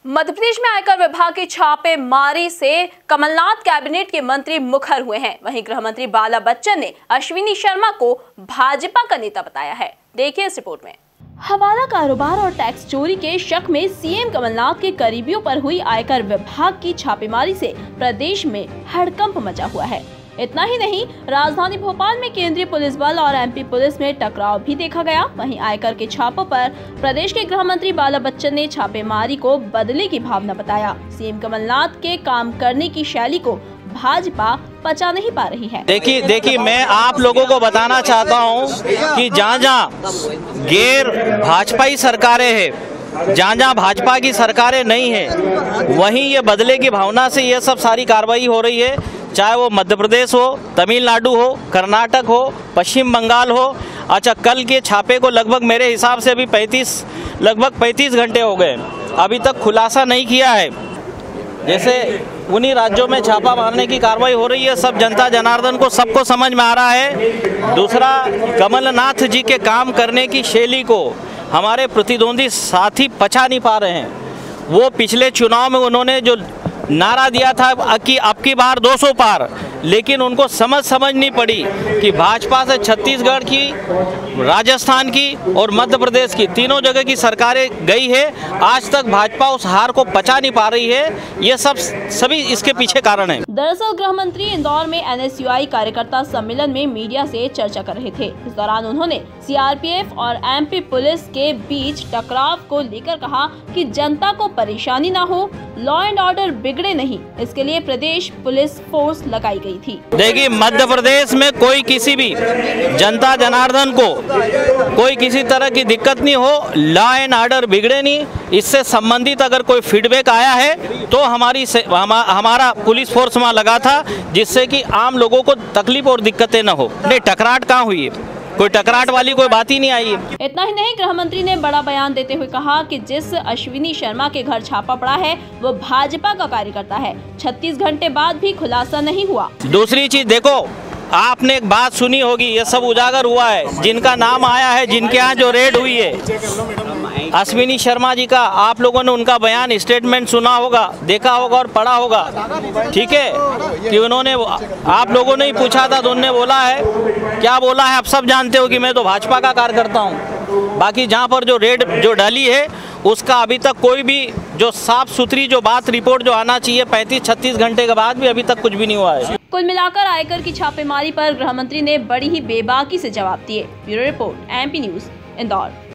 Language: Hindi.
मध्य प्रदेश में आयकर विभाग की छापेमारी से कमलनाथ कैबिनेट के मंत्री मुखर हुए हैं। वहीं गृह मंत्री बाला बच्चन ने अश्विनी शर्मा को भाजपा का नेता बताया है। देखिए इस रिपोर्ट में। हवाला कारोबार और टैक्स चोरी के शक में सीएम कमलनाथ के करीबियों पर हुई आयकर विभाग की छापेमारी से प्रदेश में हड़कंप मचा हुआ है। इतना ही नहीं, राजधानी भोपाल में केंद्रीय पुलिस बल और एमपी पुलिस में टकराव भी देखा गया। वहीं आयकर के छापों पर प्रदेश के गृह मंत्री बाला बच्चन ने छापेमारी को बदले की भावना बताया। सीएम कमलनाथ के काम करने की शैली को भाजपा पचा नहीं पा रही है। देखिए मैं आप लोगों को बताना चाहता हूं कि जहां गैर भाजपाई सरकारें हैं, जहां भाजपा की सरकारें नहीं है, वहीं ये बदले की भावना से ये सब सारी कार्रवाई हो रही है। चाहे वो मध्य प्रदेश हो, तमिलनाडु हो, कर्नाटक हो, पश्चिम बंगाल हो। अच्छा, कल के छापे को लगभग मेरे हिसाब से अभी 35 घंटे हो गए, अभी तक खुलासा नहीं किया है। जैसे उन्हीं राज्यों में छापा मारने की कार्रवाई हो रही है, सब जनता जनार्दन को सबको समझ में आ रहा है। दूसरा, कमलनाथ जी के काम करने की शैली को हमारे प्रतिद्वंदी साथी पचा नहीं पा रहे हैं। वो पिछले चुनाव में उन्होंने जो नारा दिया था कि अब की बार 200 पार, लेकिन उनको समझ नहीं पड़ी कि भाजपा से छत्तीसगढ़ की, राजस्थान की और मध्य प्रदेश की तीनों जगह की सरकारें गई है। आज तक भाजपा उस हार को पचा नहीं पा रही है। ये सभी इसके पीछे कारण है। दरअसल गृह मंत्री इंदौर में एनएसयूआई कार्यकर्ता सम्मेलन में मीडिया से चर्चा कर रहे थे। इस दौरान उन्होंने सीआरपीएफ और एमपी पुलिस के बीच टकराव को लेकर कहा कि जनता को परेशानी न हो, लॉ एंड ऑर्डर बिगड़े नहीं, इसके लिए प्रदेश पुलिस फोर्स लगाई गई थी। देखिए, मध्य प्रदेश में कोई किसी भी जनता जनार्दन को कोई किसी तरह की दिक्कत नहीं हो, लॉ एंड ऑर्डर बिगड़े नहीं। इससे संबंधित अगर कोई फीडबैक आया है तो हमारा पुलिस फोर्स वहाँ लगा था, जिससे कि आम लोगों को तकलीफ और दिक्कतें न हो। नहीं, टकराट कहाँ हुई है? कोई टकराट वाली कोई बात ही नहीं आई है। इतना ही नहीं, गृह मंत्री ने बड़ा बयान देते हुए कहा कि जिस अश्विनी शर्मा के घर छापा पड़ा है वो भाजपा का कार्यकर्ता है। 36 घंटे बाद भी खुलासा नहीं हुआ। दूसरी चीज देखो, आपने एक बात सुनी होगी, ये सब उजागर हुआ है, जिनका नाम आया है, जिनके यहाँ जो रेड हुई है अश्विनी शर्मा जी का, आप लोगों ने उनका बयान, स्टेटमेंट सुना होगा, देखा होगा और पढ़ा होगा। ठीक है कि उन्होंने, आप लोगों ने ही पूछा था तो उन्होंने बोला है, क्या बोला है आप सब जानते हो कि मैं तो भाजपा का कार्यकर्ता हूँ। बाकी जहाँ पर जो रेड जो डाली है उसका अभी तक कोई भी जो साफ सुथरी जो बात रिपोर्ट जो आना चाहिए 35-36 घंटे के बाद भी अभी तक कुछ भी नहीं हुआ है। कुल मिलाकर आयकर की छापेमारी पर गृह मंत्री ने बड़ी ही बेबाकी से जवाब दिए। Bureau report, MP news, Indore.